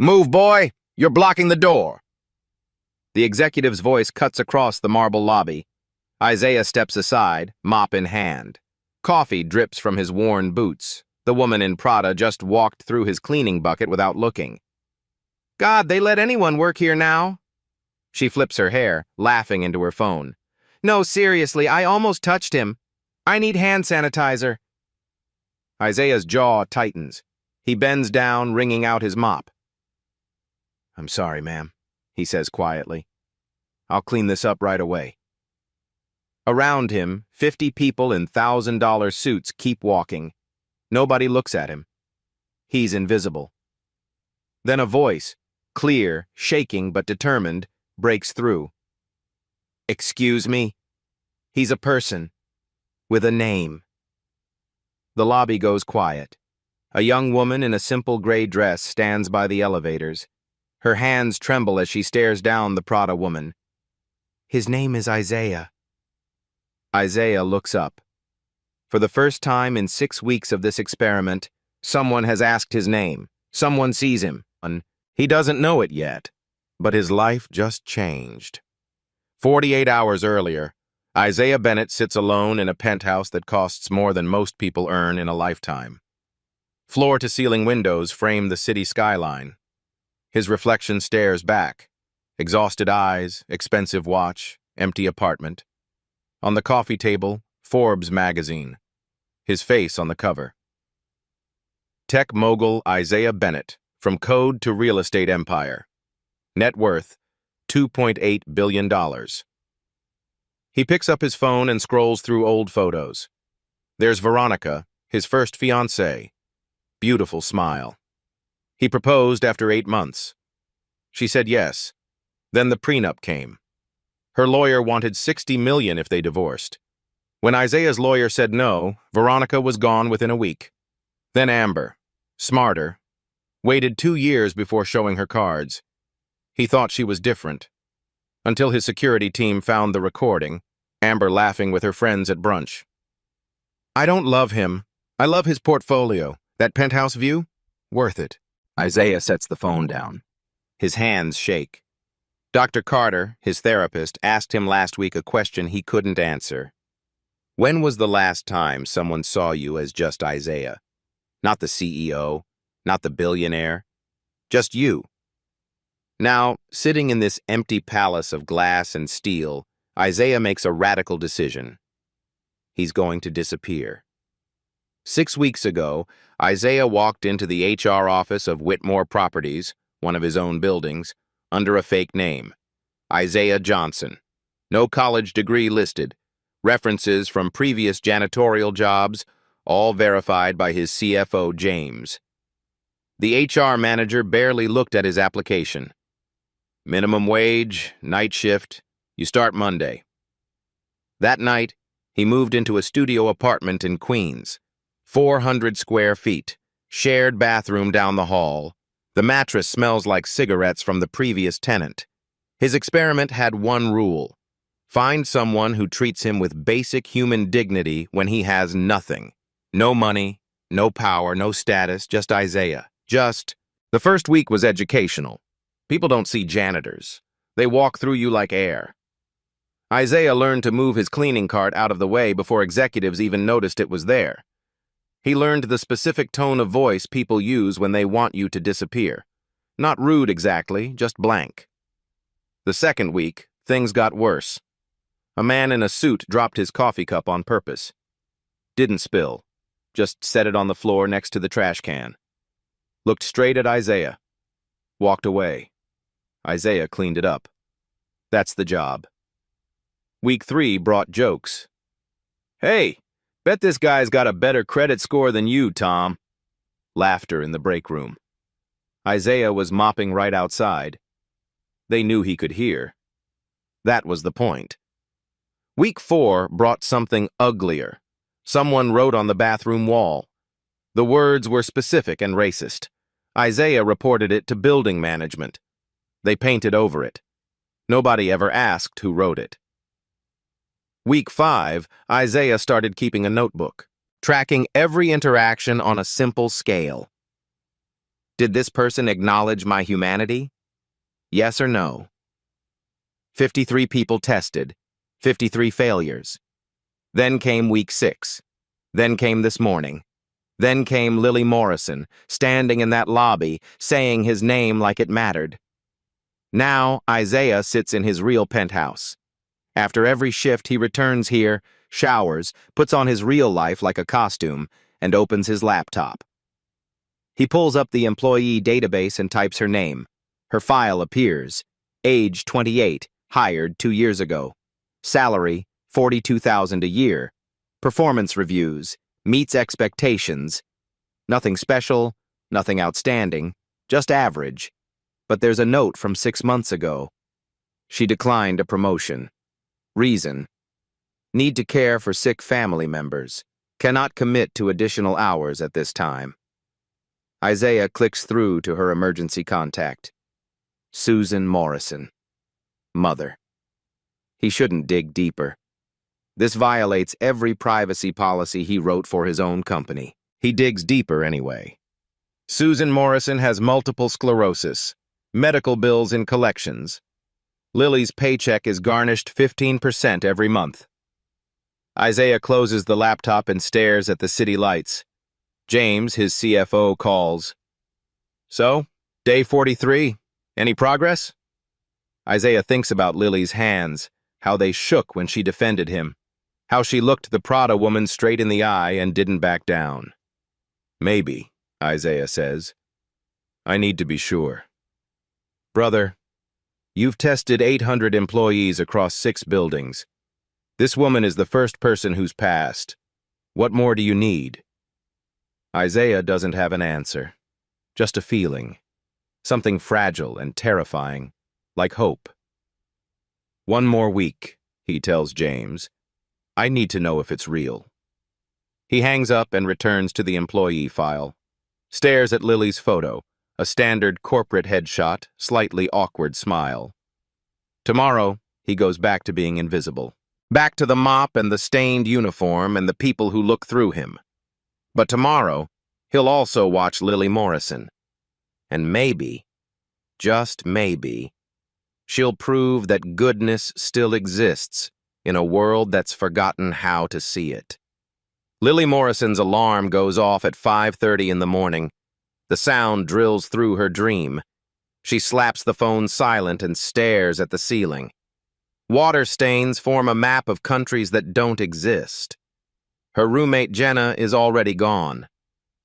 Move, boy! You're blocking the door! The executive's voice cuts across the marble lobby. Isaiah steps aside, mop in hand. Coffee drips from his worn boots. The woman in Prada just walked through his cleaning bucket without looking. God, they let anyone work here now? She flips her hair, laughing into her phone. No, seriously, I almost touched him. I need hand sanitizer. Isaiah's jaw tightens. He bends down, wringing out his mop. I'm sorry, ma'am, he says quietly. I'll clean this up right away. Around him, 50 people in $1,000 suits keep walking. Nobody looks at him. He's invisible. Then a voice, clear, shaking but determined, breaks through. Excuse me? He's a person. With a name. The lobby goes quiet. A young woman in a simple gray dress stands by the elevators. Her hands tremble as she stares down the Prada woman. His name is Isaiah. Isaiah looks up. For the first time in 6 weeks of this experiment, someone has asked his name. Someone sees him. He doesn't know it yet, but his life just changed. 48 hours earlier, Isaiah Bennett sits alone in a penthouse that costs more than most people earn in a lifetime. Floor-to-ceiling windows frame the city skyline. His reflection stares back. Exhausted eyes, expensive watch, empty apartment. On the coffee table, Forbes magazine. His face on the cover. Tech mogul Isaiah Bennett, from code to real estate empire. Net worth, $2.8 billion. He picks up his phone and scrolls through old photos. There's Veronica, his first fiancée. Beautiful smile. He proposed after 8 months. She said yes. Then the prenup came. Her lawyer wanted $60 million if they divorced. When Isaiah's lawyer said no, Veronica was gone within a week. Then Amber, smarter, waited 2 years before showing her cards. He thought she was different. Until his security team found the recording, Amber laughing with her friends at brunch. I don't love him. I love his portfolio. That penthouse view? Worth it. Isaiah sets the phone down. His hands shake. Dr. Carter, his therapist, asked him last week a question he couldn't answer. When was the last time someone saw you as just Isaiah? Not the CEO, not the billionaire, just you. Now, sitting in this empty palace of glass and steel, Isaiah makes a radical decision. He's going to disappear. 6 weeks ago, Isaiah walked into the HR office of Whitmore Properties, one of his own buildings, under a fake name, Isaiah Johnson. No college degree listed. References from previous janitorial jobs, all verified by his CFO, James. The HR manager barely looked at his application. Minimum wage, night shift, you start Monday. That night, he moved into a studio apartment in Queens, 400 square feet, shared bathroom down the hall. The mattress smells like cigarettes from the previous tenant. His experiment had one rule. Find someone who treats him with basic human dignity when he has nothing. No money, no power, no status, just Isaiah. The first week was educational. People don't see janitors. They walk through you like air. Isaiah learned to move his cleaning cart out of the way before executives even noticed it was there. He learned the specific tone of voice people use when they want you to disappear. Not rude exactly, just blank. The second week, things got worse. A man in a suit dropped his coffee cup on purpose. Didn't spill, just set it on the floor next to the trash can. Looked straight at Isaiah. Walked away. Isaiah cleaned it up. That's the job. Week 3 brought jokes. Hey! Bet this guy's got a better credit score than you, Tom. Laughter in the break room. Isaiah was mopping right outside. They knew he could hear. That was the point. Week 4 brought something uglier. Someone wrote on the bathroom wall. The words were specific and racist. Isaiah reported it to building management. They painted over it. Nobody ever asked who wrote it. Week 5, Isaiah started keeping a notebook, tracking every interaction on a simple scale. Did this person acknowledge my humanity? Yes or no? 53 people tested, 53 failures. Then came week 6. Then came this morning. Then came Lily Morrison, standing in that lobby, saying his name like it mattered. Now Isaiah sits in his real penthouse. After every shift, he returns here, showers, puts on his real life like a costume, and opens his laptop. He pulls up the employee database and types her name. Her file appears. Age 28, hired 2 years ago. Salary $42,000 a year. Performance reviews, meets expectations. Nothing special, nothing outstanding, just average. But there's a note from 6 months ago. She declined a promotion. Reason: need to care for sick family members. Cannot commit to additional hours at this time. Isaiah clicks through to her emergency contact. Susan Morrison. Mother. He shouldn't dig deeper. This violates every privacy policy he wrote for his own company. He digs deeper anyway. Susan Morrison has multiple sclerosis, medical bills in collections. Lily's paycheck is garnished 15% every month. Isaiah closes the laptop and stares at the city lights. James, his CFO, calls. So, day 43. Any progress? Isaiah thinks about Lily's hands, how they shook when she defended him, how she looked the Prada woman straight in the eye and didn't back down. Maybe, Isaiah says. I need to be sure. Brother, you've tested 800 employees across 6 buildings. This woman is the first person who's passed. What more do you need? Isaiah doesn't have an answer, just a feeling, something fragile and terrifying, like hope. One more week, he tells James. I need to know if it's real. He hangs up and returns to the employee file, stares at Lily's photo, a standard corporate headshot, slightly awkward smile. Tomorrow, he goes back to being invisible, back to the mop and the stained uniform and the people who look through him. But tomorrow, he'll also watch Lily Morrison. And maybe, just maybe, she'll prove that goodness still exists in a world that's forgotten how to see it. Lily Morrison's alarm goes off at 5:30 in the morning. The sound drills through her dream. She slaps the phone silent and stares at the ceiling. Water stains form a map of countries that don't exist. Her roommate Jenna is already gone.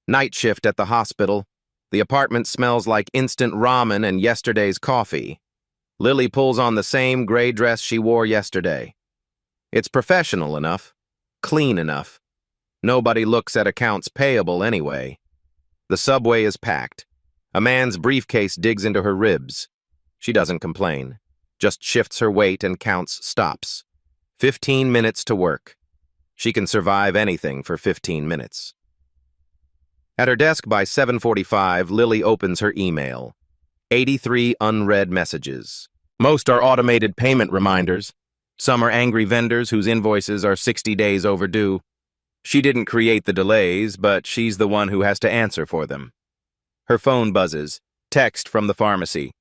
Night shift at the hospital. The apartment smells like instant ramen and yesterday's coffee. Lily pulls on the same gray dress she wore yesterday. It's professional enough, clean enough. Nobody looks at accounts payable anyway. The subway is packed. A man's briefcase digs into her ribs. She doesn't complain, just shifts her weight and counts stops. 15 minutes to work. She can survive anything for 15 minutes. At her desk by 7:45, Lily opens her email. 83 unread messages. Most are automated payment reminders. Some are angry vendors whose invoices are 60 days overdue. She didn't create the delays, but she's the one who has to answer for them. Her phone buzzes. Text from the pharmacy.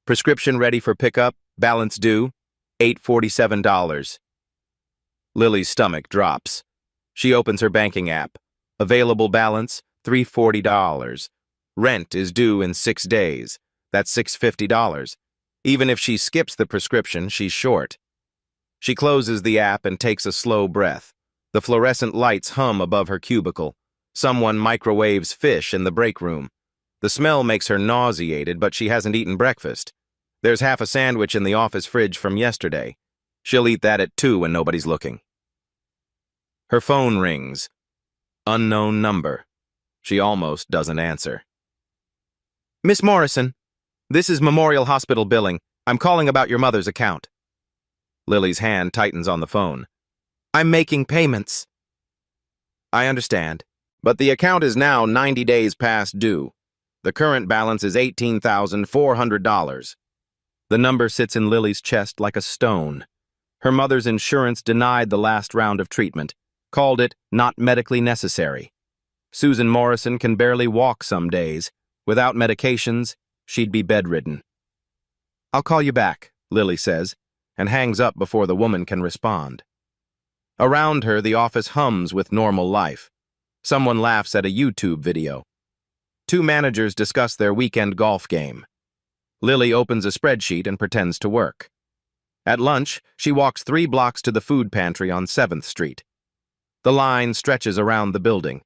Prescription ready for pickup, balance due, $847. Lily's stomach drops. She opens her banking app. Available balance, $340. Rent is due in 6 days. That's $650. Even if she skips the prescription, she's short. She closes the app and takes a slow breath. The fluorescent lights hum above her cubicle. Someone microwaves fish in the break room. The smell makes her nauseated, but she hasn't eaten breakfast. There's half a sandwich in the office fridge from yesterday. She'll eat that at 2 when nobody's looking. Her phone rings. Unknown number. She almost doesn't answer. Miss Morrison, this is Memorial Hospital billing. I'm calling about your mother's account. Lily's hand tightens on the phone. I'm making payments. I understand, but the account is now 90 days past due. The current balance is $18,400. The number sits in Lily's chest like a stone. Her mother's insurance denied the last round of treatment, called it not medically necessary. Susan Morrison can barely walk some days. Without medications, she'd be bedridden. "I'll call you back," Lily says, and hangs up before the woman can respond. Around her, the office hums with normal life. Someone laughs at a YouTube video. Two managers discuss their weekend golf game. Lily opens a spreadsheet and pretends to work. At lunch, she walks 3 blocks to the food pantry on 7th Street. The line stretches around the building.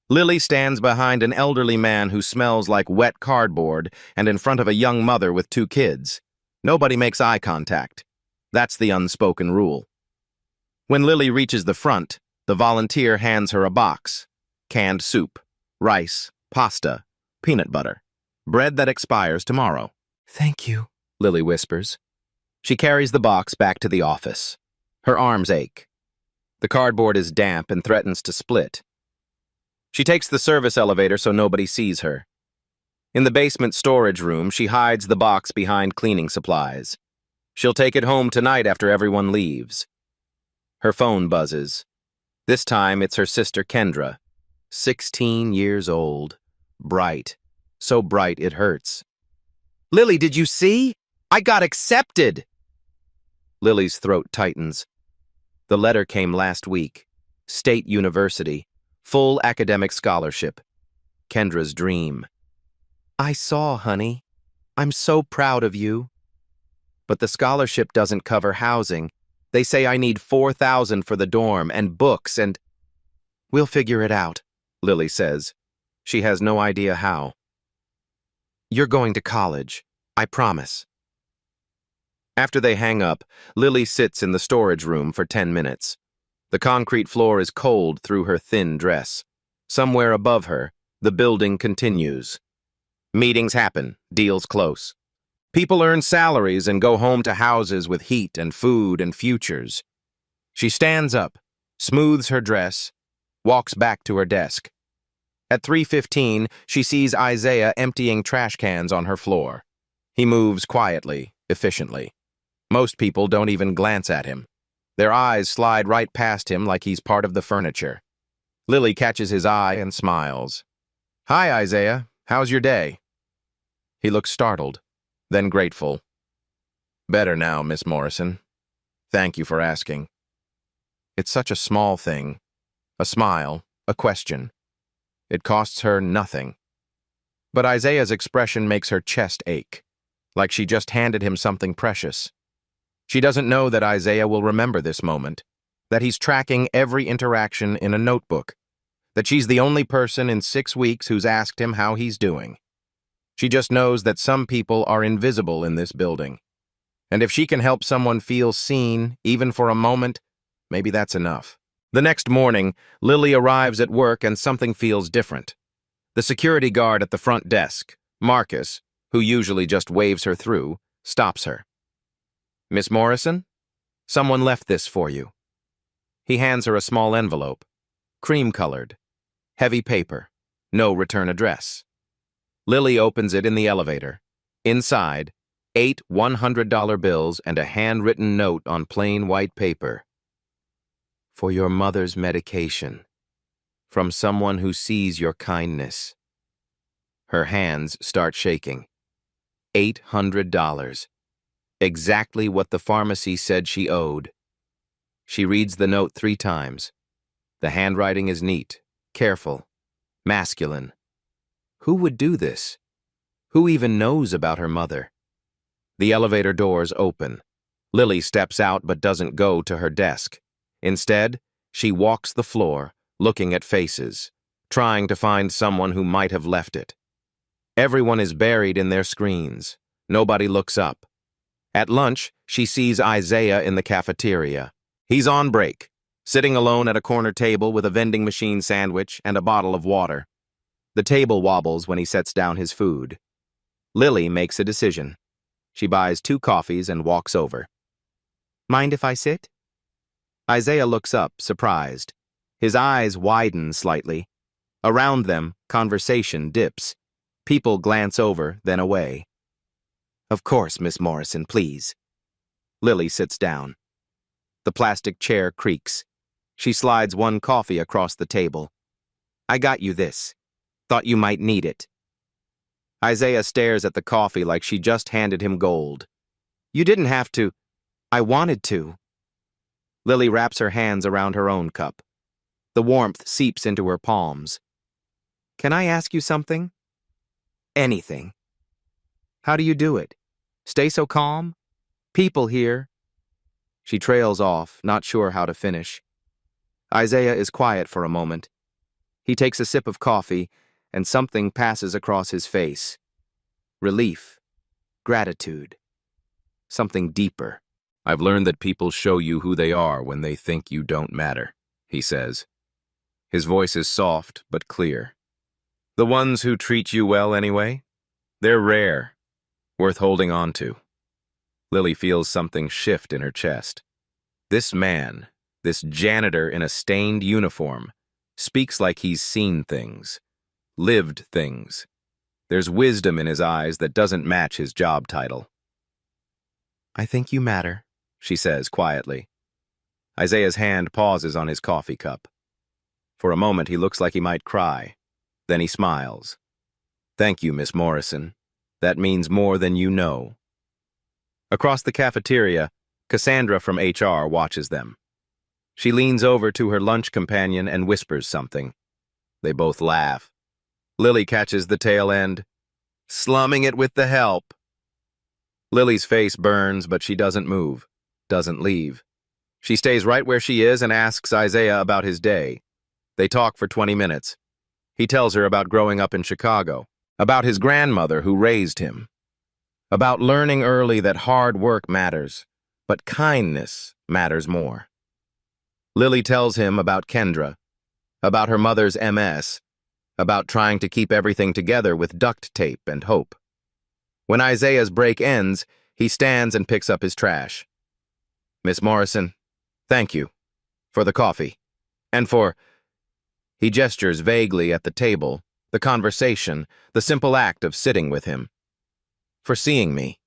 Lily stands behind an elderly man who smells like wet cardboard and in front of a young mother with 2 kids. Nobody makes eye contact. That's the unspoken rule. When Lily reaches the front, the volunteer hands her a box. Canned soup, rice, pasta, peanut butter, bread that expires tomorrow. "Thank you," Lily whispers. She carries the box back to the office. Her arms ache. The cardboard is damp and threatens to split. She takes the service elevator so nobody sees her. In the basement storage room, she hides the box behind cleaning supplies. She'll take it home tonight after everyone leaves. Her phone buzzes. This time it's her sister Kendra, 16 years old, bright, so bright it hurts. "Lily, did you see? I got accepted!" Lily's throat tightens. The letter came last week. State University, full academic scholarship. Kendra's dream. "I saw, honey. I'm so proud of you." But the scholarship doesn't cover housing. They say I need $4,000 for the dorm and books and... "We'll figure it out," Lily says. She has no idea how. "You're going to college. I promise." After they hang up, Lily sits in the storage room for 10 minutes. The concrete floor is cold through her thin dress. Somewhere above her, the building continues. Meetings happen, deals close. People earn salaries and go home to houses with heat and food and futures. She stands up, smooths her dress, walks back to her desk. At 3:15, she sees Isaiah emptying trash cans on her floor. He moves quietly, efficiently. Most people don't even glance at him. Their eyes slide right past him like he's part of the furniture. Lily catches his eye and smiles. "Hi, Isaiah. How's your day?" He looks startled, then grateful. "Better now, Miss Morrison. Thank you for asking." It's such a small thing. A smile, a question. It costs her nothing. But Isaiah's expression makes her chest ache, like she just handed him something precious. She doesn't know that Isaiah will remember this moment, that he's tracking every interaction in a notebook, that she's the only person in 6 weeks who's asked him how he's doing. She just knows that some people are invisible in this building. And if she can help someone feel seen, even for a moment, maybe that's enough. The next morning, Lily arrives at work and something feels different. The security guard at the front desk, Marcus, who usually just waves her through, stops her. "Miss Morrison? Someone left this for you." He hands her a small envelope, cream-colored, heavy paper, no return address. Lily opens it in the elevator. Inside, 8 $100 bills and a handwritten note on plain white paper. "For your mother's medication. From someone who sees your kindness." Her hands start shaking. $800. Exactly what the pharmacy said she owed. She reads the note 3 times. The handwriting is neat, careful, masculine. Who would do this? Who even knows about her mother? The elevator doors open. Lily steps out but doesn't go to her desk. Instead, she walks the floor, looking at faces, trying to find someone who might have left it. Everyone is buried in their screens. Nobody looks up. At lunch, she sees Isaiah in the cafeteria. He's on break, sitting alone at a corner table with a vending machine sandwich and a bottle of water. The table wobbles when he sets down his food. Lily makes a decision. She buys 2 coffees and walks over. "Mind if I sit?" Isaiah looks up, surprised. His eyes widen slightly. Around them, conversation dips. People glance over, then away. "Of course, Miss Morrison, please." Lily sits down. The plastic chair creaks. She slides 1 coffee across the table. "I got you this. Thought you might need it." Isaiah stares at the coffee like she just handed him gold. You didn't have to. I wanted to. Lily wraps her hands around her own cup. The warmth seeps into her palms. Can I ask you something? Anything. How do you do it? Stay so calm? People here. She trails off, not sure how to finish. Isaiah is quiet for a moment. He takes a sip of coffee, and something passes across his face. Relief. Gratitude. Something deeper. I've learned that people show you who they are when they think you don't matter, he says. His voice is soft but clear. The ones who treat you well anyway? They're rare. Worth holding on to. Lily feels something shift in her chest. This man, this janitor in a stained uniform, speaks like he's seen things, lived things. There's wisdom in his eyes that doesn't match his job title. I think you matter, she says quietly. Isaiah's hand pauses on his coffee cup. For a moment he looks like he might cry. Then he smiles. Thank you, Miss Morrison. That means more than you know. Across the cafeteria, Cassandra from HR watches them. She leans over to her lunch companion and whispers something. They both laugh. Lily catches the tail end. Slumming it with the help. Lily's face burns, but she doesn't move, doesn't leave. She stays right where she is and asks Isaiah about his day. They talk for 20 minutes. He tells her about growing up in Chicago, about his grandmother who raised him, about learning early that hard work matters, but kindness matters more. Lily tells him about Kendra, about her mother's MS, about trying to keep everything together with duct tape and hope. When Isaiah's break ends, he stands and picks up his trash. Miss Morrison, thank you for the coffee and for... He gestures vaguely at the table, the conversation, the simple act of sitting with him. For seeing me.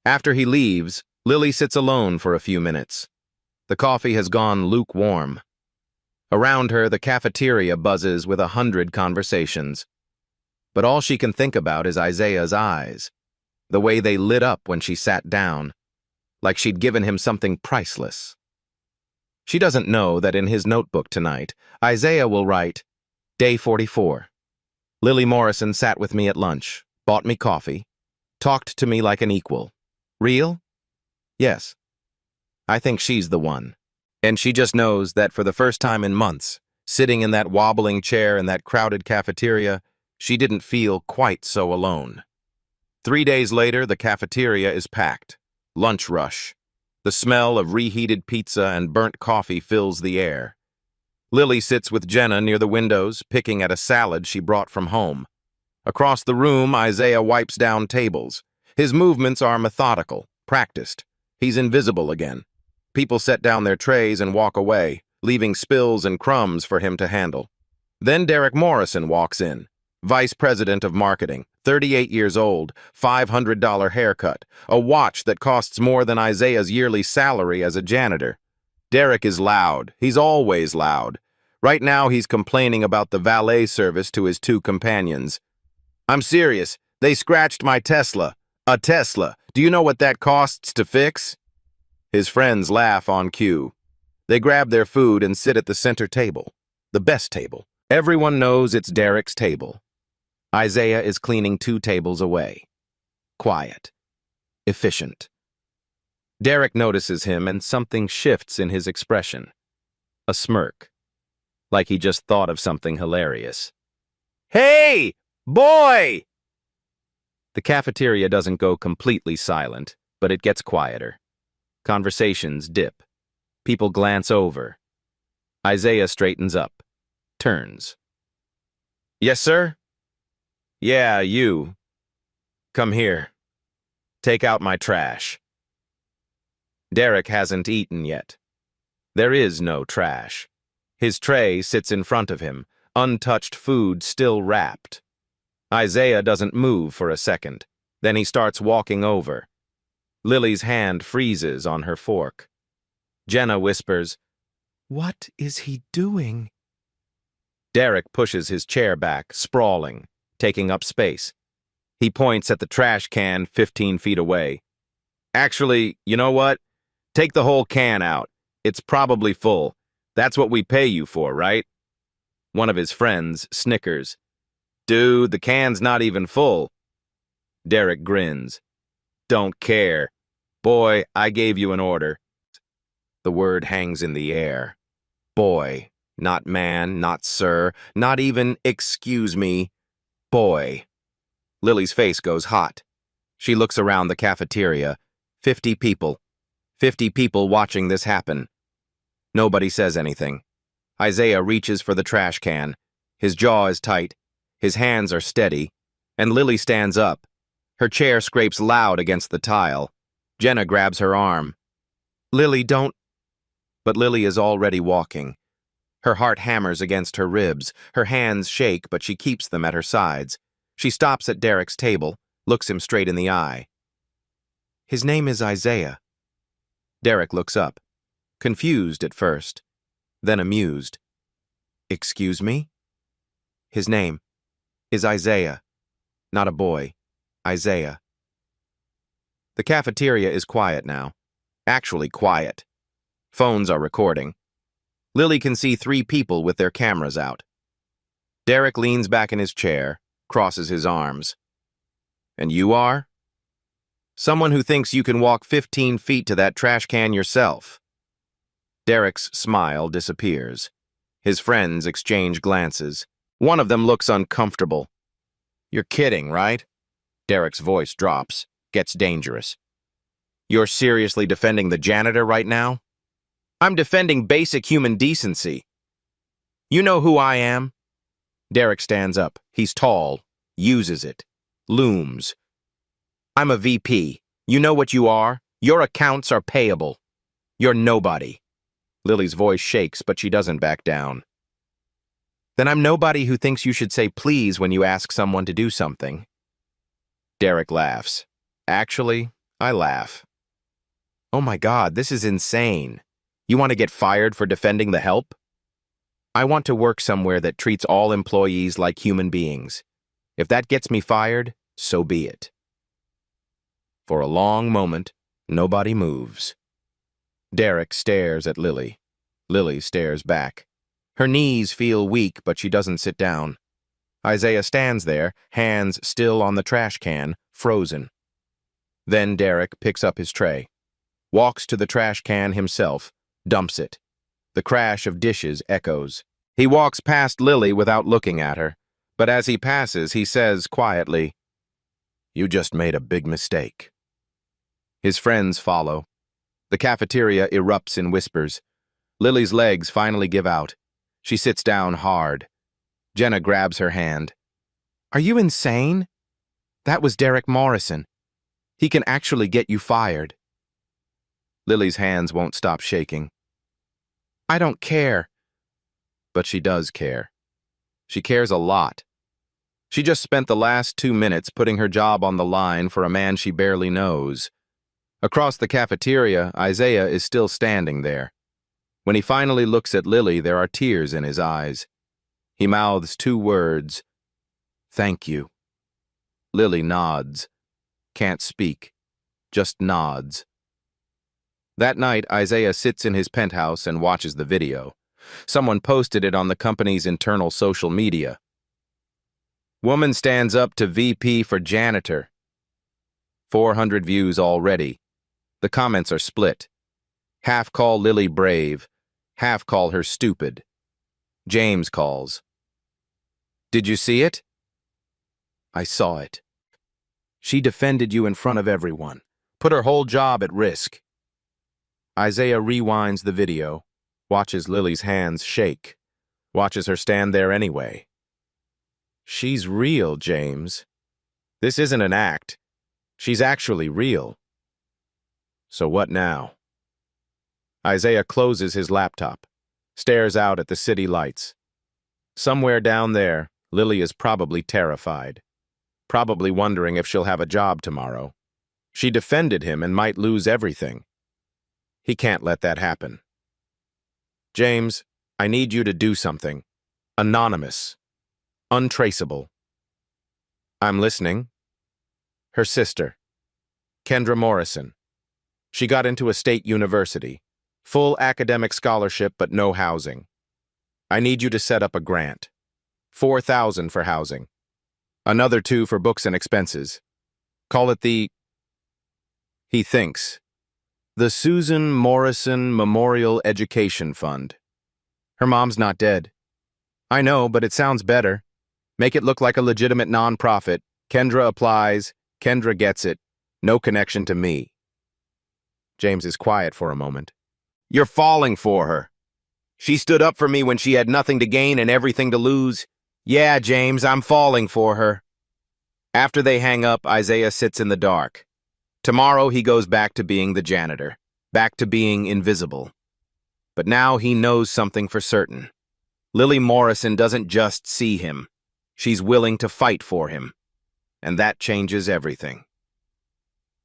After he leaves, Lily sits alone for a few minutes. The coffee has gone lukewarm. Around her, the cafeteria buzzes with 100 conversations. But all she can think about is Isaiah's eyes, the way they lit up when she sat down, like she'd given him something priceless. She doesn't know that in his notebook tonight, Isaiah will write, Day 44. Lily Morrison sat with me at lunch, bought me coffee, talked to me like an equal. Real? Yes. I think she's the one. And she just knows that for the first time in months, sitting in that wobbling chair in that crowded cafeteria, she didn't feel quite so alone. 3 days later, the cafeteria is packed. Lunch rush. The smell of reheated pizza and burnt coffee fills the air. Lily sits with Jenna near the windows, picking at a salad she brought from home. Across the room, Isaiah wipes down tables. His movements are methodical, practiced. He's invisible again. People set down their trays and walk away, leaving spills and crumbs for him to handle. Then Derek Morrison walks in, Vice President of Marketing, 38 years old, $500 haircut, a watch that costs more than Isaiah's yearly salary as a janitor. Derek is loud. He's always loud. Right now he's complaining about the valet service to his 2 companions. I'm serious. They scratched my Tesla. A Tesla. Do you know what that costs to fix? His friends laugh on cue. They grab their food and sit at the center table, the best table. Everyone knows it's Derek's table. Isaiah is cleaning 2 tables away. Quiet. Efficient. Derek notices him and something shifts in his expression. A smirk. Like he just thought of something hilarious. Hey, boy! The cafeteria doesn't go completely silent, but it gets quieter. Conversations dip. People glance over. Isaiah straightens up. Turns. Yes, sir? Yeah, you. Come here. Take out my trash. Derek hasn't eaten yet. There is no trash. His tray sits in front of him, untouched food still wrapped. Isaiah doesn't move for a second. Then he starts walking over. Lily's hand freezes on her fork. Jenna whispers, "What is he doing?" Derek pushes his chair back, sprawling, taking up space. He points at the trash can 15 feet away. Actually, you know what? Take the whole can out. It's probably full. That's what we pay you for, right? One of his friends snickers. Dude, the can's not even full. Derek grins. Don't care. Boy, I gave you an order. The word hangs in the air. Boy, not man, not sir, not even excuse me. Boy. Lily's face goes hot. She looks around the cafeteria. 50 people. 50 people watching this happen. Nobody says anything. Isaiah reaches for the trash can. His jaw is tight. His hands are steady. And Lily stands up. Her chair scrapes loud against the tile. Jenna grabs her arm. Lily, don't... But Lily is already walking. Her heart hammers against her ribs. Her hands shake, but she keeps them at her sides. She stops at Derek's table, looks him straight in the eye. His name is Isaiah. Derek looks up, confused at first, then amused. Excuse me? His name is Isaiah, not a boy. Isaiah. The cafeteria is quiet now. Actually quiet. Phones are recording. Lily can see 3 people with their cameras out. Derek leans back in his chair, crosses his arms. And you are? Someone who thinks you can walk 15 feet to that trash can yourself. Derek's smile disappears. His friends exchange glances. One of them looks uncomfortable. You're kidding, right? Derek's voice drops, gets dangerous. You're seriously defending the janitor right now? I'm defending basic human decency. You know who I am? Derek stands up. He's tall, uses it, looms. I'm a VP. You know what you are? Your accounts are payable. You're nobody. Lily's voice shakes, but she doesn't back down. Then I'm nobody who thinks you should say please when you ask someone to do something. Derek laughs. Actually, I laugh. Oh my God, this is insane. You want to get fired for defending the help? I want to work somewhere that treats all employees like human beings. If that gets me fired, so be it. For a long moment, nobody moves. Derek stares at Lily. Lily stares back. Her knees feel weak, but she doesn't sit down. Isaiah stands there, hands still on the trash can, frozen. Then Derek picks up his tray, walks to the trash can himself, dumps it. The crash of dishes echoes. He walks past Lily without looking at her, but as he passes, he says quietly, "You just made a big mistake." His friends follow. The cafeteria erupts in whispers. Lily's legs finally give out. She sits down hard. Jenna grabs her hand. Are you insane? That was Derek Morrison. He can actually get you fired. Lily's hands won't stop shaking. I don't care. But she does care. She cares a lot. She just spent the last 2 minutes putting her job on the line for a man she barely knows. Across the cafeteria, Isaiah is still standing there. When he finally looks at Lily, there are tears in his eyes. He mouths 2 words. Thank you. Lily nods. Can't speak. Just nods. That night, Isaiah sits in his penthouse and watches the video. Someone posted it on the company's internal social media. Woman stands up to VP for janitor. 400 views already. The comments are split. Half call Lily brave. Half call her stupid. James calls. Did you see it? I saw it. She defended you in front of everyone. Put her whole job at risk. Isaiah rewinds the video, watches Lily's hands shake, watches her stand there anyway. She's real, James. This isn't an act. She's actually real. So what now? Isaiah closes his laptop, stares out at the city lights. Somewhere down there, Lily is probably terrified, probably wondering if she'll have a job tomorrow. She defended him and might lose everything. He can't let that happen. James, I need you to do something. Anonymous. Untraceable. I'm listening. Her sister, Kendra Morrison. She got into a state university. Full academic scholarship, but no housing. I need you to set up a grant. $4,000 for housing. Another $2,000 for books and expenses. Call it he thinks, the Susan Morrison Memorial Education Fund. Her mom's not dead. I know, but it sounds better. Make it look like a legitimate nonprofit. Kendra applies. Kendra gets it. No connection to me. James is quiet for a moment. You're falling for her. She stood up for me when she had nothing to gain and everything to lose. Yeah, James, I'm falling for her. After they hang up, Isaiah sits in the dark. Tomorrow he goes back to being the janitor, back to being invisible. But now he knows something for certain. Lily Morrison doesn't just see him. She's willing to fight for him. And that changes everything.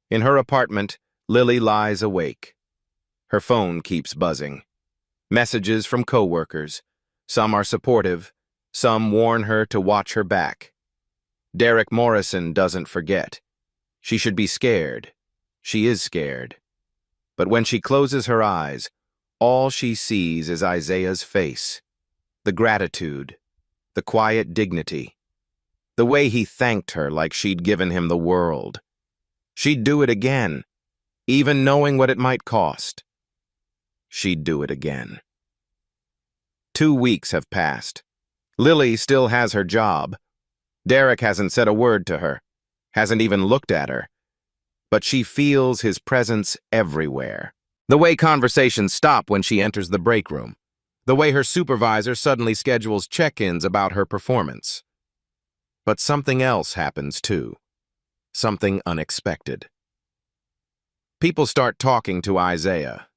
In her apartment, Lily lies awake. Her phone keeps buzzing. Messages from coworkers. Some are supportive. Some warn her to watch her back. Derek Morrison doesn't forget. She should be scared. She is scared. But when she closes her eyes, all she sees is Isaiah's face. The gratitude. The quiet dignity. The way he thanked her like she'd given him the world. She'd do it again, even knowing what it might cost. She'd do it again. 2 weeks have passed. Lily still has her job. Derek hasn't said a word to her, hasn't even looked at her. But she feels his presence everywhere. The way conversations stop when she enters the break room. The way her supervisor suddenly schedules check-ins about her performance. But something else happens too. Something unexpected. People start talking to Isaiah.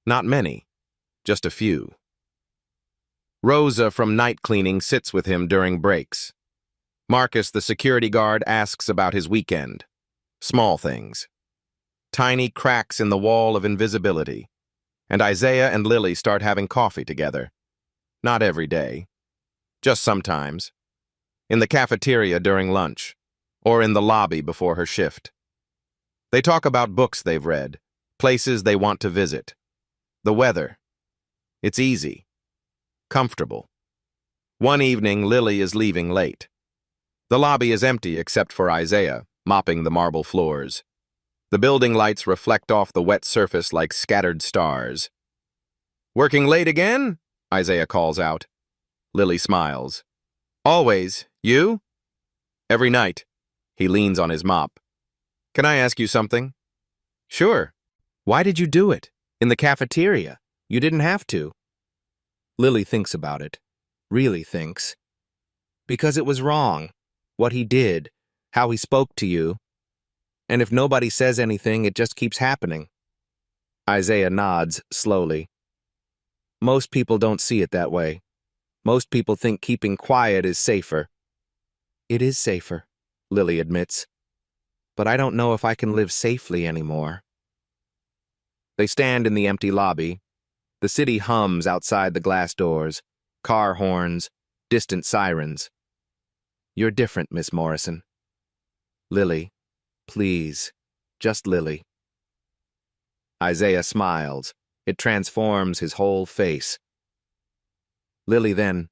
Not many, just a few. Rosa from night cleaning sits with him during breaks. Marcus, the security guard, asks about his weekend. Small things. Tiny cracks in the wall of invisibility. And Isaiah and Lily start having coffee together. Not every day. Just sometimes. In the cafeteria during lunch. Or in the lobby before her shift. They talk about books they've read. Places they want to visit. The weather. It's easy. Comfortable. One evening, Lily is leaving late. The lobby is empty except for Isaiah, mopping the marble floors. The building lights reflect off the wet surface like scattered stars. Working late again? Isaiah calls out. Lily smiles. Always. You? Every night. He leans on his mop. Can I ask you something? Sure. Why did you do it? In the cafeteria. You didn't have to. Lily thinks about it. Really thinks. Because it was wrong. What he did. How he spoke to you. And if nobody says anything, it just keeps happening. Isaiah nods slowly. Most people don't see it that way. Most people think keeping quiet is safer. It is safer, Lily admits. But I don't know if I can live safely anymore. They stand in the empty lobby. The city hums outside the glass doors. Car horns, distant sirens. You're different, Miss Morrison. Lily, please, just Lily. Isaiah smiles. It transforms his whole face. Lily then,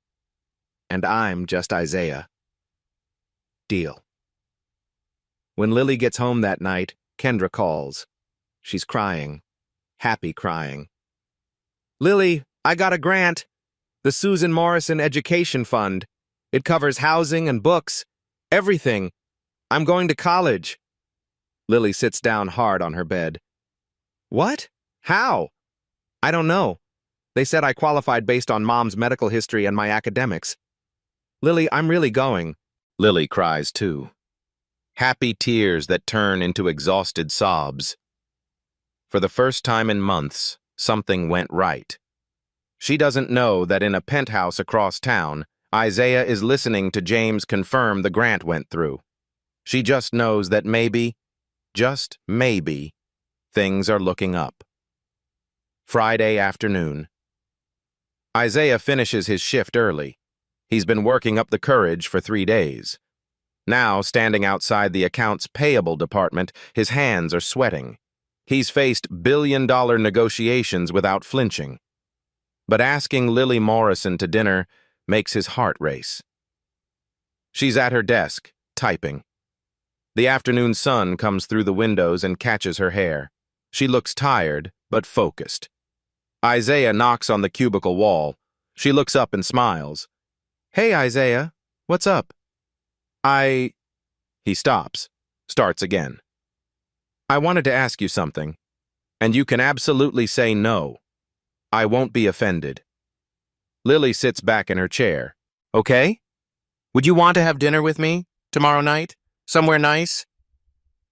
and I'm just Isaiah. Deal. When Lily gets home that night, Kendra calls. She's crying. Happy crying. Lily, I got a grant. The Susan Morrison Education Fund. It covers housing and books. Everything. I'm going to college. Lily sits down hard on her bed. What? How? I don't know. They said I qualified based on Mom's medical history and my academics. Lily, I'm really going. Lily cries too. Happy tears that turn into exhausted sobs. For the first time in months, something went right. She doesn't know that in a penthouse across town, Isaiah is listening to James confirm the grant went through. She just knows that maybe, just maybe, things are looking up. Friday afternoon. Isaiah finishes his shift early. He's been working up the courage for 3 days. Now, standing outside the accounts payable department, his hands are sweating. He's faced billion-dollar negotiations without flinching. But asking Lily Morrison to dinner makes his heart race. She's at her desk, typing. The afternoon sun comes through the windows and catches her hair. She looks tired, but focused. Isaiah knocks on the cubicle wall. She looks up and smiles. "Hey, Isaiah, what's up?" He stops, starts again. "I wanted to ask you something, and you can absolutely say no. I won't be offended." Lily sits back in her chair. "Okay? Would you want to have dinner with me tomorrow night? Somewhere nice?"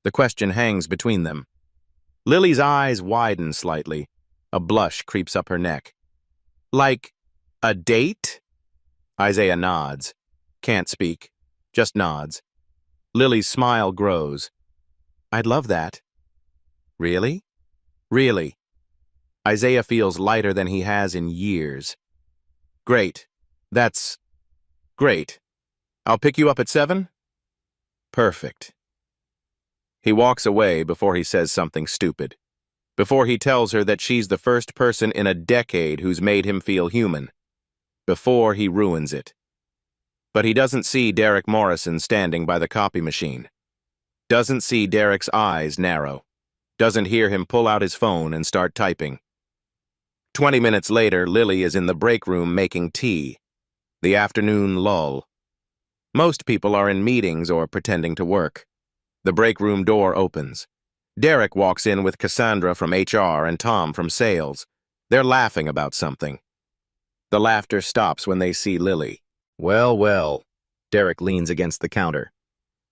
The question hangs between them. Lily's eyes widen slightly. A blush creeps up her neck. "Like a date?" Isaiah nods. Can't speak. Just nods. Lily's smile grows. "I'd love that." "Really?" "Really." Isaiah feels lighter than he has in years. "Great. That's great. I'll pick you up at 7? Perfect." He walks away before he says something stupid. Before he tells her that she's the first person in a decade who's made him feel human. Before he ruins it. But he doesn't see Derek Morrison standing by the copy machine. Doesn't see Derek's eyes narrow. Doesn't hear him pull out his phone and start typing. 20 minutes later, Lily is in the break room making tea. The afternoon lull. Most people are in meetings or pretending to work. The break room door opens. Derek walks in with Cassandra from HR and Tom from sales. They're laughing about something. The laughter stops when they see Lily. "Well, well." Derek leans against the counter.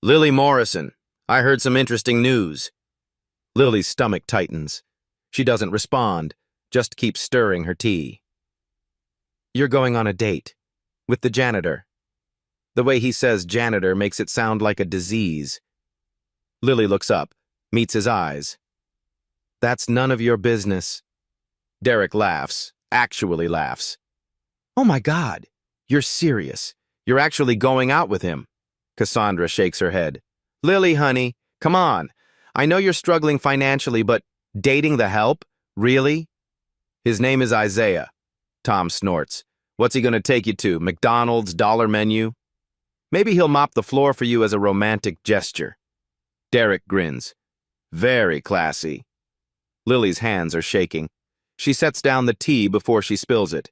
"Lily Morrison, I heard some interesting news." Lily's stomach tightens. She doesn't respond, just keeps stirring her tea. "You're going on a date. With the janitor." The way he says janitor makes it sound like a disease. Lily looks up, meets his eyes. "That's none of your business." Derek laughs, actually laughs. "Oh my God, you're serious. You're actually going out with him." Cassandra shakes her head. "Lily, honey, come on. I know you're struggling financially, but dating the help? Really?" "His name is Isaiah." Tom snorts. "What's he gonna take you to, McDonald's dollar menu?" "Maybe he'll mop the floor for you as a romantic gesture." Derek grins. "Very classy." Lily's hands are shaking. She sets down the tea before she spills it.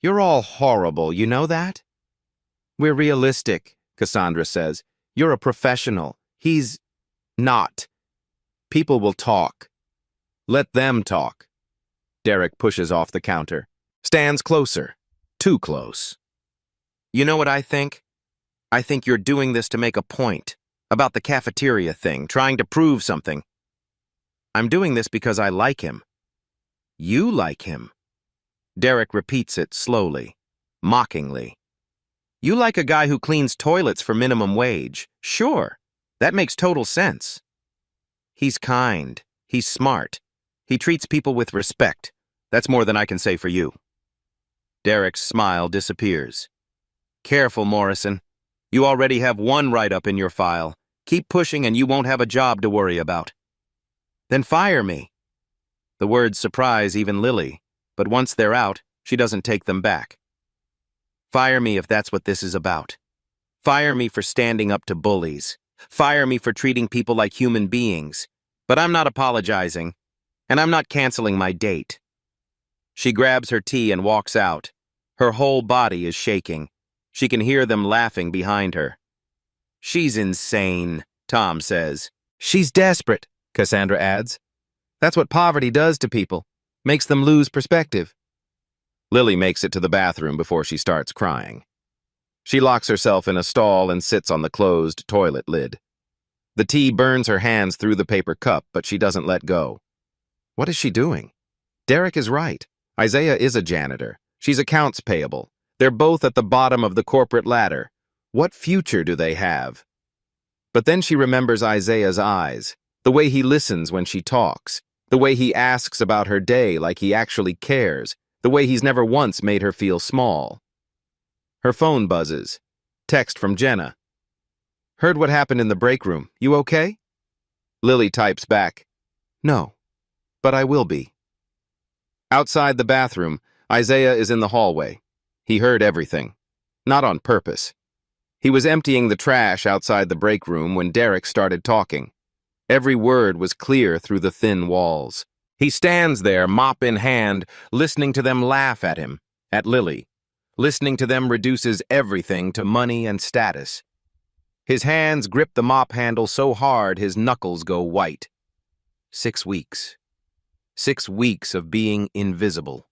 "You're all horrible, you know that?" "We're realistic," Cassandra says. "You're a professional. He's not. People will talk." "Let them talk." Derek pushes off the counter. Stands closer. Too close. "You know what I think? I think you're doing this to make a point. About the cafeteria thing, trying to prove something." "I'm doing this because I like him." "You like him?" Derek repeats it slowly, mockingly. "You like a guy who cleans toilets for minimum wage. Sure, that makes total sense. He's kind. He's smart. He treats people with respect. That's more than I can say for you." Derek's smile disappears. "Careful, Morrison. You already have one write-up in your file. Keep pushing and you won't have a job to worry about." "Then fire me." The words surprise even Lily, but once they're out, she doesn't take them back. "Fire me if that's what this is about. Fire me for standing up to bullies. Fire me for treating people like human beings. But I'm not apologizing, and I'm not canceling my date." She grabs her tea and walks out. Her whole body is shaking. She can hear them laughing behind her. "She's insane," Tom says. "She's desperate," Cassandra adds. "That's what poverty does to people. Makes them lose perspective." Lily makes it to the bathroom before she starts crying. She locks herself in a stall and sits on the closed toilet lid. The tea burns her hands through the paper cup, but she doesn't let go. What is she doing? Derek is right. Isaiah is a janitor. She's accounts payable. They're both at the bottom of the corporate ladder. What future do they have? But then she remembers Isaiah's eyes, the way he listens when she talks, the way he asks about her day like he actually cares, the way he's never once made her feel small. Her phone buzzes. Text from Jenna. Heard what happened in the break room. You okay? Lily types back, no, but I will be. Outside the bathroom, Isaiah is in the hallway. He heard everything. Not on purpose. He was emptying the trash outside the break room when Derek started talking. Every word was clear through the thin walls. He stands there, mop in hand, listening to them laugh at him, at Lily. Listening to them reduces everything to money and status. His hands grip the mop handle so hard his knuckles go white. 6 weeks. 6 weeks of being invisible,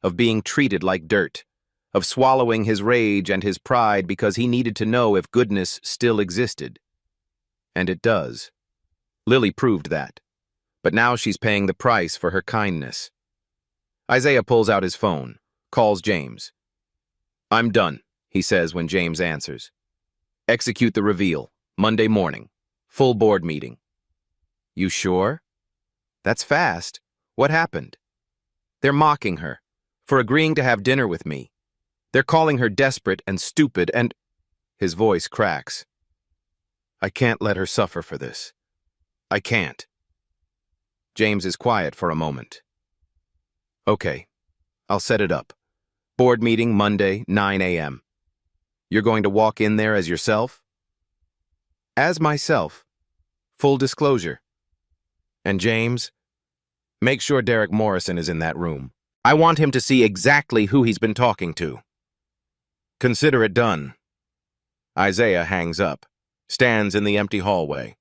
of being treated like dirt, of swallowing his rage and his pride because he needed to know if goodness still existed. And it does. Lily proved that. But now she's paying the price for her kindness. Isaiah pulls out his phone, calls James. I'm done, he says when James answers. Execute the reveal, Monday morning, full board meeting. You sure? That's fast. What happened? They're mocking her for agreeing to have dinner with me. They're calling her desperate and stupid and... His voice cracks. I can't let her suffer for this. I can't. James is quiet for a moment. Okay, I'll set it up. Board meeting Monday, 9 a.m. You're going to walk in there as yourself? As myself. Full disclosure. And James, make sure Derek Morrison is in that room. I want him to see exactly who he's been talking to. Consider it done. Isaiah hangs up, stands in the empty hallway.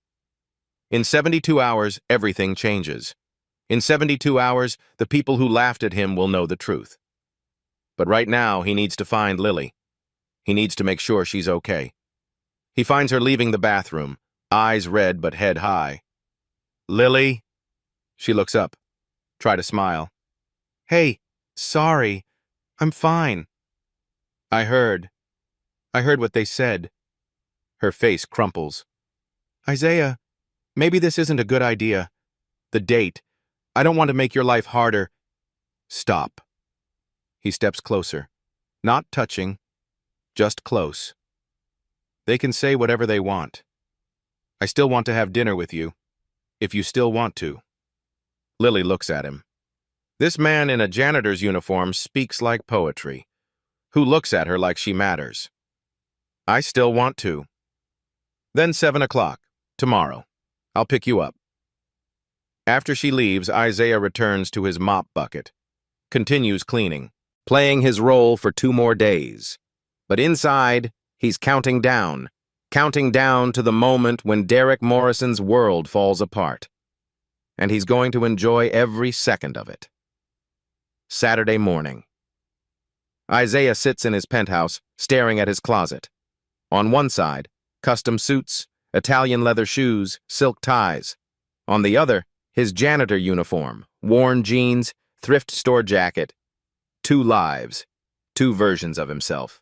In 72 hours, everything changes. In 72 hours, the people who laughed at him will know the truth. But right now, he needs to find Lily. He needs to make sure she's okay. He finds her leaving the bathroom, eyes red but head high. Lily? She looks up. Try to smile. Hey, sorry. I'm fine. I heard what they said. Her face crumples. Isaiah, maybe this isn't a good idea. The date. I don't want to make your life harder. Stop. He steps closer. Not touching, just close. They can say whatever they want. I still want to have dinner with you, if you still want to. Lily looks at him. This man in a janitor's uniform speaks like poetry. Who looks at her like she matters? I still want to. Then 7 o'clock, tomorrow. I'll pick you up. After she leaves, Isaiah returns to his mop bucket, continues cleaning, playing his role for 2 more days. But inside, he's counting down to the moment when Derek Morrison's world falls apart. And he's going to enjoy every second of it. Saturday morning. Isaiah sits in his penthouse, staring at his closet. On one side, custom suits, Italian leather shoes, silk ties. On the other, his janitor uniform, worn jeans, thrift store jacket. 2 lives, 2 versions of himself.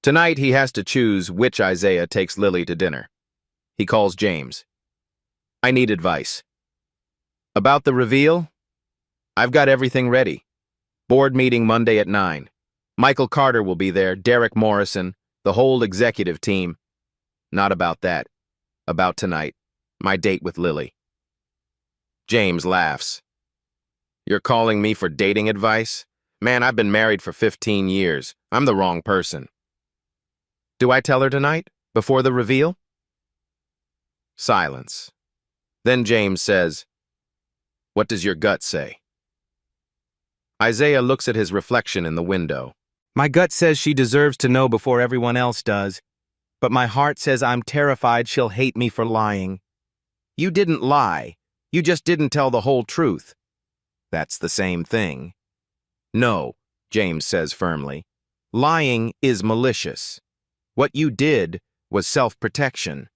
Tonight he has to choose which Isaiah takes Lily to dinner. He calls James. I need advice. About the reveal? I've got everything ready. Board meeting Monday at 9. Michael Carter will be there, Derek Morrison, the whole executive team. Not about that. About tonight. My date with Lily. James laughs. You're calling me for dating advice? Man, I've been married for 15 years. I'm the wrong person. Do I tell her tonight, before the reveal? Silence. Then James says, What does your gut say? Isaiah looks at his reflection in the window. My gut says she deserves to know before everyone else does, but my heart says I'm terrified she'll hate me for lying. You didn't lie. You just didn't tell the whole truth. That's the same thing. No, James says firmly. Lying is malicious. What you did was self-protection.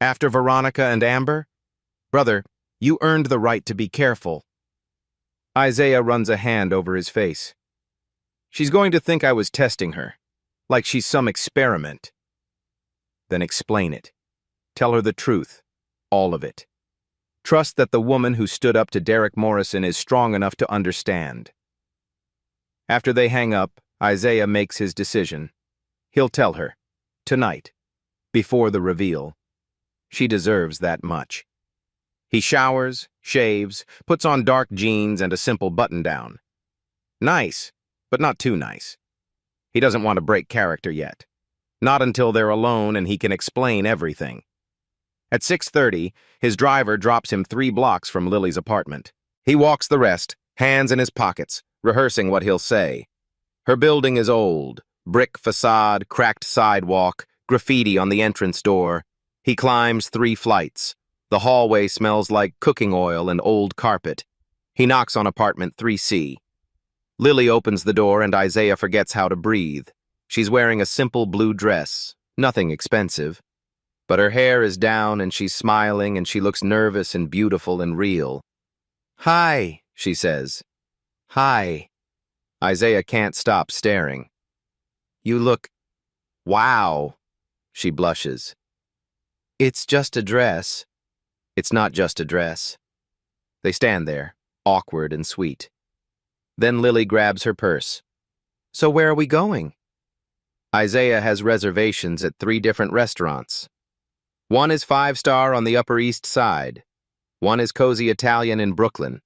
After Veronica and Amber? Brother, you earned the right to be careful. Isaiah runs a hand over his face. She's going to think I was testing her, like she's some experiment. Then explain it. Tell her the truth, all of it. Trust that the woman who stood up to Derek Morrison is strong enough to understand. After they hang up, Isaiah makes his decision. He'll tell her. Tonight. before the reveal. She deserves that much. He showers, shaves, puts on dark jeans and a simple button-down. Nice, but not too nice. He doesn't want to break character yet. Not until they're alone and he can explain everything. At 6:30, his driver drops him 3 blocks from Lily's apartment. He walks the rest, hands in his pockets, rehearsing what he'll say. Her building is old, brick facade, cracked sidewalk, graffiti on the entrance door. He climbs 3 flights. The hallway smells like cooking oil and old carpet. He knocks on apartment 3C. Lily opens the door and Isaiah forgets how to breathe. She's wearing a simple blue dress, nothing expensive. But her hair is down and she's smiling and she looks nervous and beautiful and real. "Hi," she says. "Hi." Isaiah can't stop staring. "You look... wow," she blushes. "It's just a dress." It's not just a dress. They stand there, awkward and sweet. Then Lily grabs her purse. "So where are we going?" Isaiah has reservations at 3 different restaurants. One is 5-star on the Upper East Side. One is cozy Italian in Brooklyn.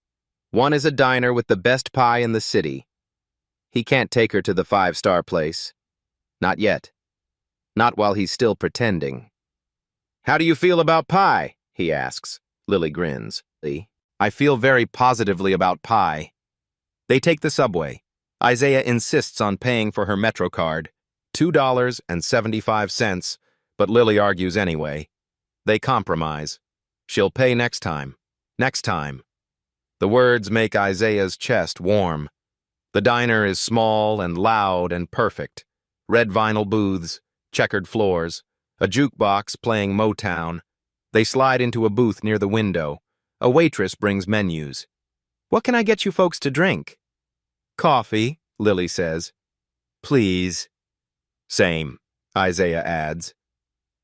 One is a diner with the best pie in the city. He can't take her to the 5-star place. Not yet. Not while he's still pretending. "How do you feel about pie?" he asks. Lily grins. "I feel very positively about pie." They take the subway. Isaiah insists on paying for her Metro card, $2.75, but Lily argues anyway. They compromise. She'll pay next time. Next time. The words make Isaiah's chest warm. The diner is small and loud and perfect. Red vinyl booths, checkered floors, a jukebox playing Motown. They slide into a booth near the window. A waitress brings menus. "What can I get you folks to drink?" "Coffee," Lily says. "Please." "Same," Isaiah adds.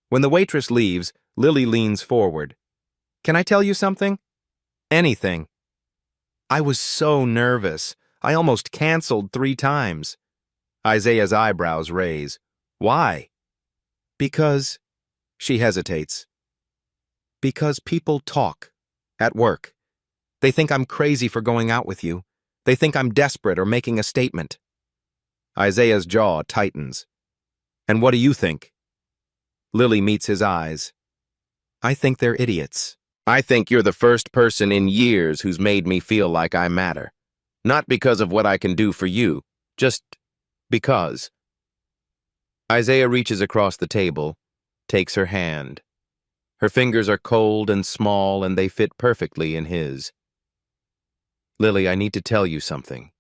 When the waitress leaves, Lily leans forward. "Can I tell you something?" "Anything." "I was so nervous. I almost canceled 3 times. Isaiah's eyebrows raise. "Why?" "Because..." She hesitates. "Because people talk. At work. They think I'm crazy for going out with you. They think I'm desperate or making a statement." Isaiah's jaw tightens. "And what do you think?" Lily meets his eyes. "I think they're idiots. I think you're the first person in years who's made me feel like I matter. Not because of what I can do for you, just because." Isaiah reaches across the table, takes her hand. Her fingers are cold and small and they fit perfectly in his. "Lily, I need to tell you something."